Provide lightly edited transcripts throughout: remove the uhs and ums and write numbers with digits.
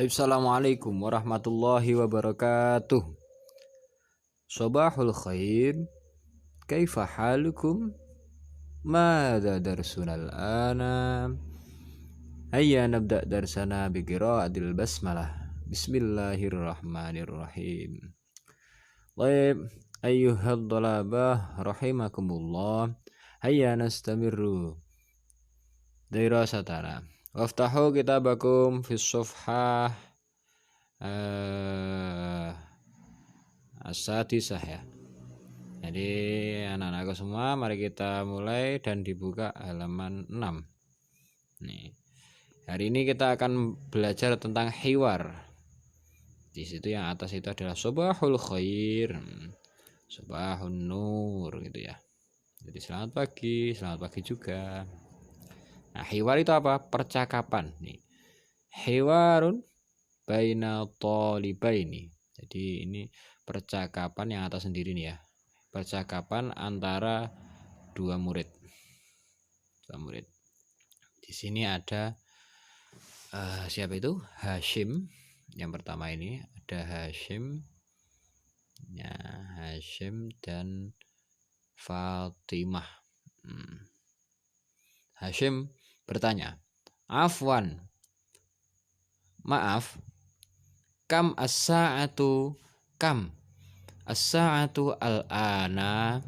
Assalamualaikum warahmatullahi wabarakatuh. Sabahul khair. Kaifa halukum? Madza darsuna al-ana? Hayya nabda darsana bi qiraatil basmalah. Bismillahirrahmanirrahim. Baik, ayyuhal talabah rahimakumullah. Hayya nastamirru dirasatana. Waftahu kitabakum fi safhah as-sadisah ya. Jadi anak-anakku semua, mari kita mulai dan dibuka halaman 6. Nih. Hari ini kita akan belajar tentang hiwar. Di situ yang atas itu adalah sabahul khair, sabahun nur gitu ya. Jadi selamat pagi juga. Nah, hiwar itu apa? Percakapan nih. Hiwarun baina thalibaini. Jadi ini percakapan yang atas sendiri nih ya. Percakapan antara dua murid. Di sini ada siapa itu? Hashim. Yang pertama ini ada Hashim. Ya, Hashim dan Fatimah. Hashim bertanya, "Afwan, maaf, kam as-sa'atu al-ana?"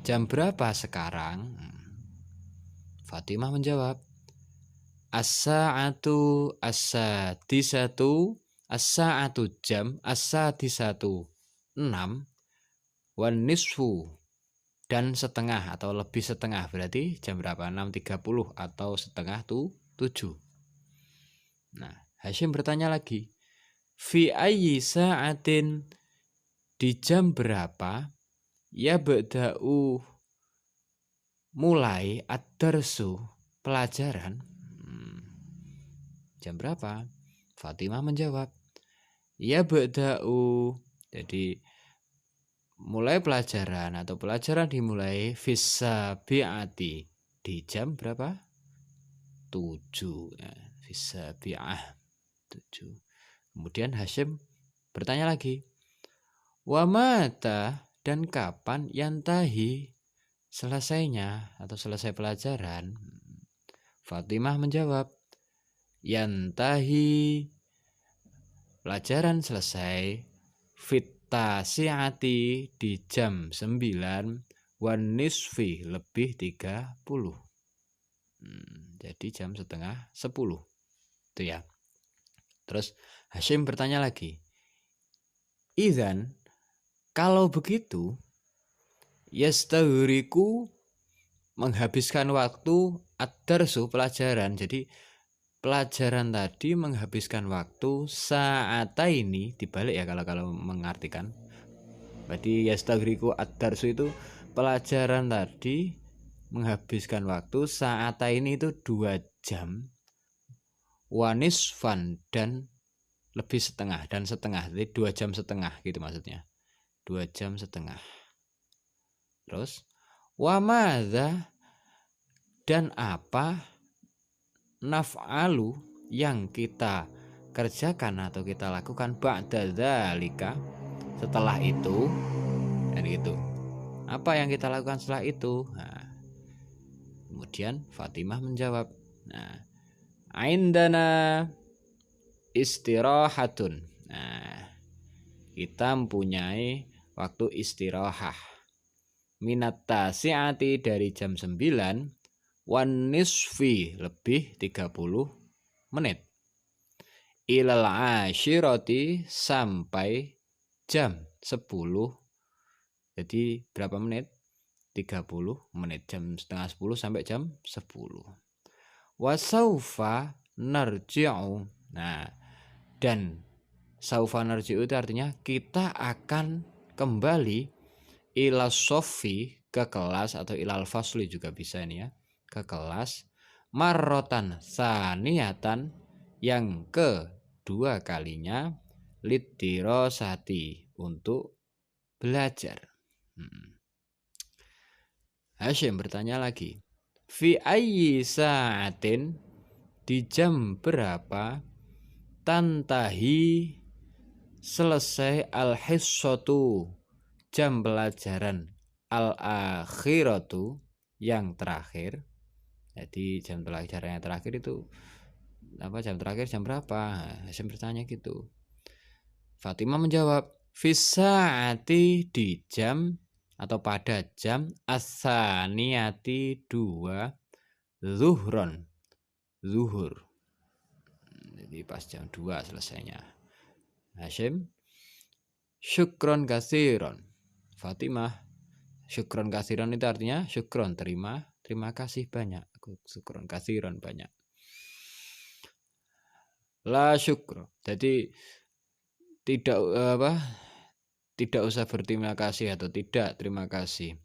Jam berapa sekarang? Fatimah menjawab, "As-sa'atu as-sadisatu, as-sa'atu jam, as-sadisatu 6, wan nisfu dan setengah atau lebih setengah, berarti jam berapa? 6.30 atau setengah 7. Nah, Hashim bertanya lagi, fi ayyi sa'atin, di jam berapa, ya ba'da'u mulai ad-darsu pelajaran. Jam berapa? Fatimah menjawab, ya ba'da'u, jadi mulai pelajaran atau pelajaran dimulai fisabi'ati, di jam berapa? 7 ya, fisabi'ah 7. Kemudian Hashim bertanya lagi, wa mata, dan kapan yantahi, selesainya atau selesai pelajaran. Fatimah menjawab, yantahi, pelajaran selesai, fitasiati, di jam 9, wan nisfi, lebih 30. Jadi jam setengah 10 itu ya. Terus Hashim bertanya lagi, idzan, kalau begitu, yastahriku, menghabiskan waktu, ad-darsu, pelajaran. Jadi pelajaran tadi menghabiskan waktu sa'ataini, dibalik ya kalau mengartikan. Berarti yastahriku ad-darsu itu pelajaran tadi menghabiskan waktu sa'ataini itu 2 jam, wanisfan, dan lebih setengah, dan setengah, jadi 2 jam setengah gitu maksudnya, 2 jam setengah. Terus wamadha, dan apa, naf'alu, yang kita kerjakan atau kita lakukan, ba'da dzalika, setelah itu, dan gitu. Apa yang kita lakukan setelah itu? Nah, kemudian Fatimah menjawab, nah, aindana istirahatun. Nah, kita mempunyai waktu istirahat. Minat tasi'ati, dari jam 9, wan nisfi, lebih 30 menit. Ilal ashirati, sampai jam 10. Jadi berapa menit? 30 menit, jam setengah 10 sampai jam 10. Wasaufa narji'u. Nah, dan saufa narji'u itu artinya kita akan kembali ila sofi, ke kelas, atau ilal fasli juga bisa ini ya, ke kelas, marrotan saniyatan, yang kedua kalinya, lidirosati, untuk belajar. Hashim bertanya lagi, fi ayyi sa'atin, di jam berapa, tantahi selesai al-hissatu jam pelajaran al-akhiratu yang terakhir. Jadi jam pelajaran yang terakhir itu apa, jam terakhir jam berapa? Saya bertanya gitu. Fatimah menjawab fisaati di jam atau pada jam as-saniyati 2 zuhron zuhur. Jadi pas jam 2 selesainya. Hashim syukron kasiron. Fatimah syukron kasiron itu artinya syukron terima kasih banyak. Syukron kasiron banyak. La syukro. Jadi tidak usah berterima kasih atau tidak terima kasih.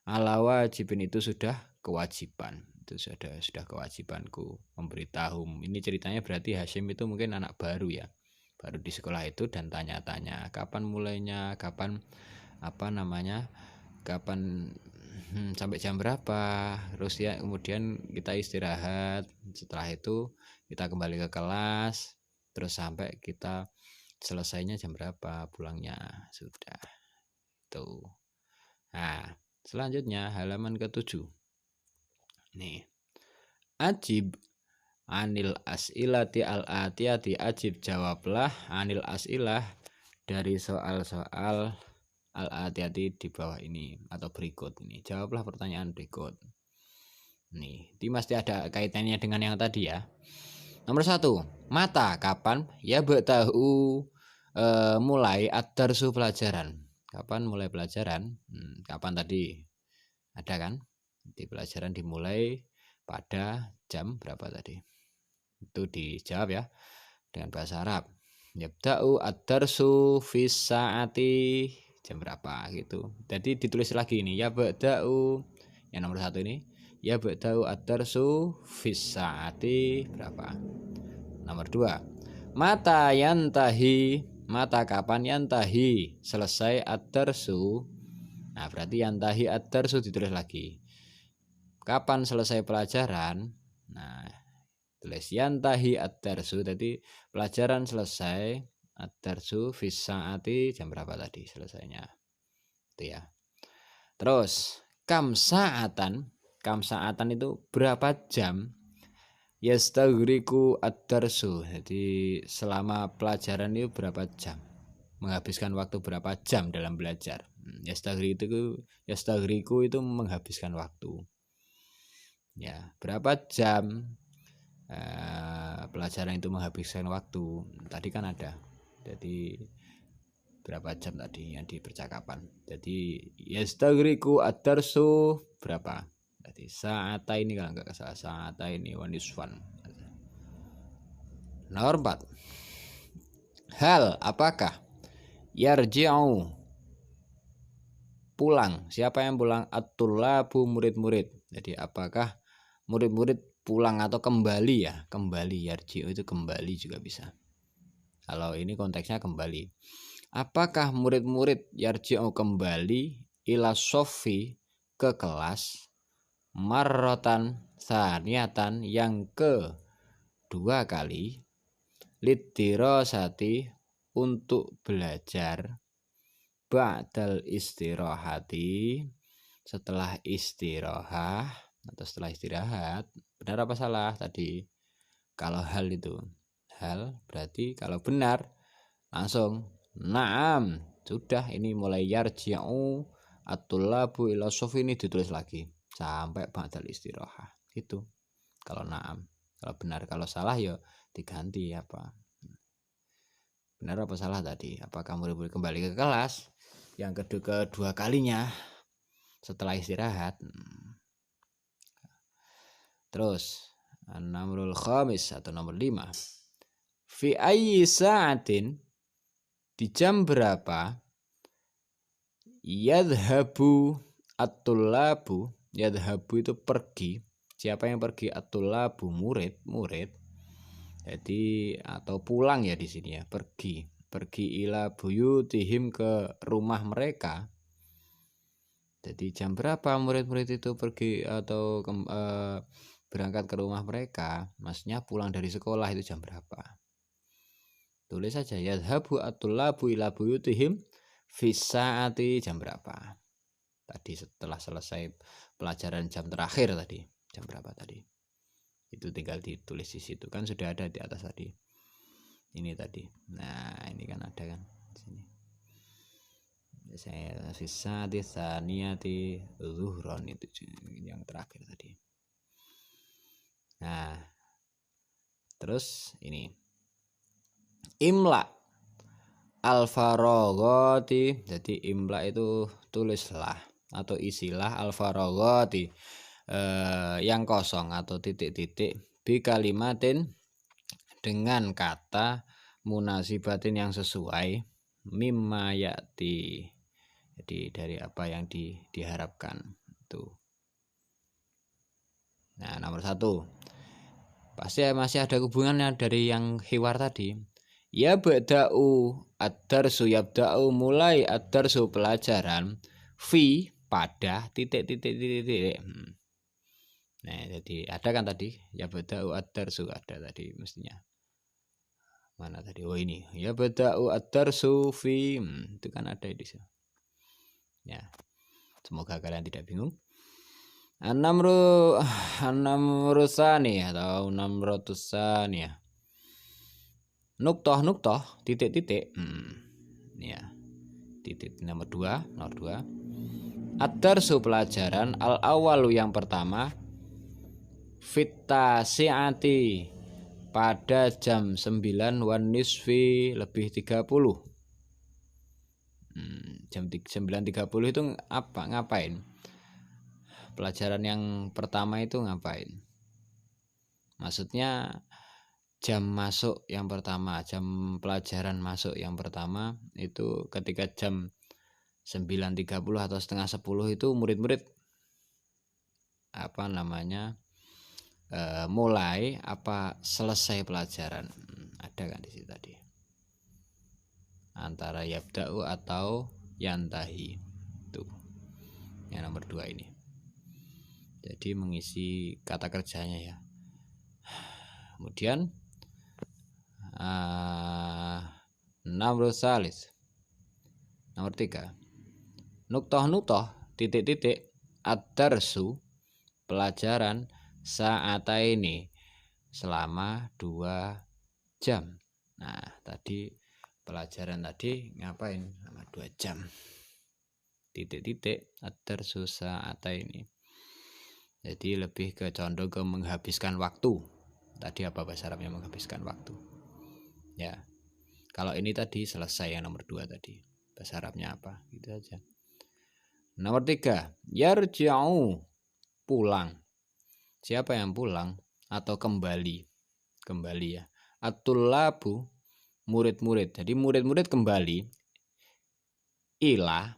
Ala wajibin itu sudah kewajiban. Itu sudah kewajibanku memberitahu. Ini ceritanya berarti Hashim itu mungkin anak baru ya. Baru di sekolah itu dan tanya-tanya kapan mulainya, kapan kapan sampai jam berapa. Terus ya kemudian kita istirahat. Setelah itu kita kembali ke kelas. Terus sampai kita selesainya jam berapa, pulangnya sudah. Itu. Nah, selanjutnya halaman ke-7. Nih. Ajib anil as'ilati al-atiyati, ajib jawablah anil as'ilah dari soal-soal al-atiyati di bawah ini atau berikut ini. Jawablah pertanyaan berikut. Nih, ini pasti ada kaitannya dengan yang tadi ya. Nomor 1, mata kapan ya tahu mulai ad-darsu pelajaran. Kapan mulai pelajaran? Kapan tadi? Ada kan? Di pelajaran dimulai pada jam berapa tadi? Itu dijawab ya dengan bahasa Arab. Yabda'u ad-darsu fis saati, jam berapa gitu. Jadi ditulis lagi ini ya ba'da'u yang nomor 1 ini. Ya ba'da'u ad-darsu fis saati berapa? Nomor 2. Mata yantahi, mata kapan yantahi selesai ad-darsu. Nah, berarti yantahi ad-darsu ditulis lagi. Kapan selesai pelajaran? Nah, tulis yantahi ad-darsu, jadi pelajaran selesai ad-darsu fis saati, jam berapa tadi selesainya? Itu ya. Terus kam saatan itu berapa jam? Yastaghriku ad-darsu. Jadi selama pelajaran itu berapa jam? Menghabiskan waktu berapa jam dalam belajar? Yastaghriku itu menghabiskan waktu. Ya, berapa jam pelajaran itu menghabiskan waktu? Tadi kan ada. Jadi berapa jam tadi yang di percakapan. Jadi yastaghriku ad-darsu berapa? Jadi saat ini kalau enggak salah, saat ini waniswan. Nomor 4. Hal apakah yarji'u pulang? Siapa yang pulang? At-tullabu murid-murid. Jadi apakah murid-murid pulang atau kembali ya? Kembali, yarji'u itu kembali juga bisa. Kalau ini konteksnya kembali. Apakah murid-murid yarji'u kembali ila sofi ke kelas marrotan saniyatan yang kedua kali lidirosati untuk belajar ba'dal istirahati setelah istirahat atau setelah istirahat. Benar apa salah tadi? Kalau hal itu hal berarti kalau benar langsung na'am, sudah ini mulai yarji'u at-tullabu ila sofi ini ditulis lagi sampai ba'dal istirahat gitu. Kalau na'am, kalau benar, kalau salah ya diganti apa. Benar apa salah tadi? Apakah murid-murid kembali ke kelas yang kedua kalinya setelah istirahat? Terus nomor khamis atau nomor 5. Fi ayyi sa'atin, di jam berapa yadhabu at-tullabu, yadhabu itu pergi. Siapa yang pergi? At-tullabu murid. Jadi atau pulang ya di sini ya, pergi ila buyutihim ke rumah mereka. Jadi jam berapa murid-murid itu pergi atau berangkat ke rumah mereka? Maksudnya pulang dari sekolah itu jam berapa? Tulis saja yadhabu at-tullabu ila buyutihim fi saati, jam berapa. Tadi setelah selesai pelajaran jam terakhir tadi, jam berapa tadi? Itu tinggal ditulis di situ, kan sudah ada di atas tadi. Ini tadi. Nah, ini kan ada kan di sini. Saya sisa di saniyati zuhron, itu yang terakhir tadi. Nah, terus ini imla al-faragati. Jadi imla itu tulislah atau isilah al-faragati, yang kosong atau titik-titik, bi kalimatin, dengan kata munasibatin yang sesuai, mimma yati, jadi dari apa yang diharapkan itu. Nah, nomor 1 pasti masih ada hubungannya dari yang hiwar tadi. Ya bada'u ad-darsu, yabda'u mulai ad-darsu pelajaran, fi pada titik-titik. Nah, jadi ada kan tadi ya bada'u ad-darsu, ada tadi mestinya. Mana tadi? Oh ini. Ya bada'u ad-darsu fi, itu kan ada di sini. Ya. Semoga kalian tidak bingung. An-namrusani atau namrotusani ya. Nuktoh titik-titik. Ya. Titik nomor 2. Ad-darsu pelajaran al-awalu yang pertama, fittasi'ati pada jam 9 wan nisfi lebih 30. Jam 9.30 itu apa? Ngapain? Pelajaran yang pertama itu ngapain? Maksudnya jam masuk yang pertama, jam pelajaran masuk yang pertama itu ketika jam 9.30 atau setengah 10 itu murid-murid mulai apa selesai pelajaran. Ada kan di situ tadi. Antara yabda'u atau yantahi. Tuh. Yang nomor 2 ini. Jadi mengisi kata kerjanya ya. Kemudian nomor 3. Nuktoh titik-titik ad-darsu pelajaran saata ini selama 2 jam. Nah, tadi pelajaran tadi ngapain selama 2 jam. Titik-titik ad-darsu saata ini. Jadi lebih ke condong ke menghabiskan waktu. Tadi apa bahasa Arabnya menghabiskan waktu? Ya. Kalau ini tadi selesai yang nomor 2 tadi. Bahasa Arabnya apa? Gitu aja. Nomor 3, yarji'u pulang. Siapa yang pulang atau kembali? Kembali ya. At-tullabu murid-murid. Jadi murid-murid kembali ila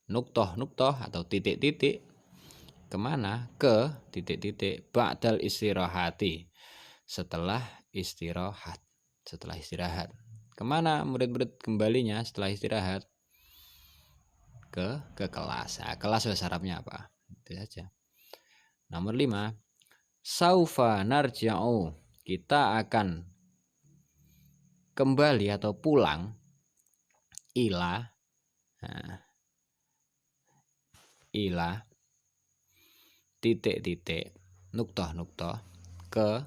nuktoh atau titik-titik kemana? Ke titik-titik ba'dal istirahati, setelah istirahat. Kemana murid-murid kembalinya setelah istirahat? Ke kelas. Nah, kelas bahasa Arabnya apa? Itu saja. Nomor 5, saufa narji'u, kita akan kembali atau pulang ila titik-titik nuktoh ke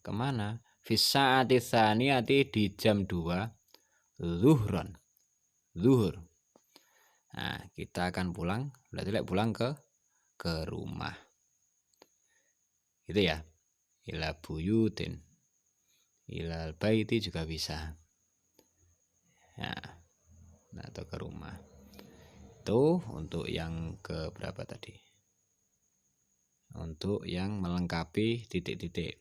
kemana? Fisaati tsaniyati, di jam 2 zuhron, zuhur. Nah, kita akan pulang, berarti pulang ke rumah. Gitu ya. Ila buyutin, ila baiti juga bisa. Ya. Nah, atau ke rumah. Itu untuk yang ke berapa tadi? Untuk yang melengkapi titik-titik.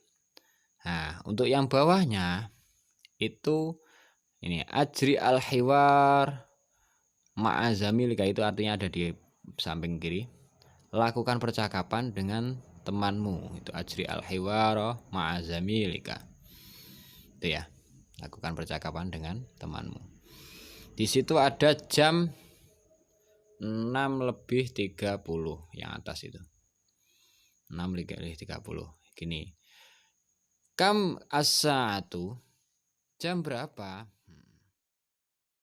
Nah, untuk yang bawahnya itu ini ajri al-hiwar ma'azamilika, itu artinya ada di samping kiri. Lakukan percakapan dengan temanmu. Itu ajri al-hiwar ma'azamilika. Itu ya. Lakukan percakapan dengan temanmu. Di situ ada jam 6:30 yang atas itu. 6:30. Gini. Kam as-sa'atu, Jam berapa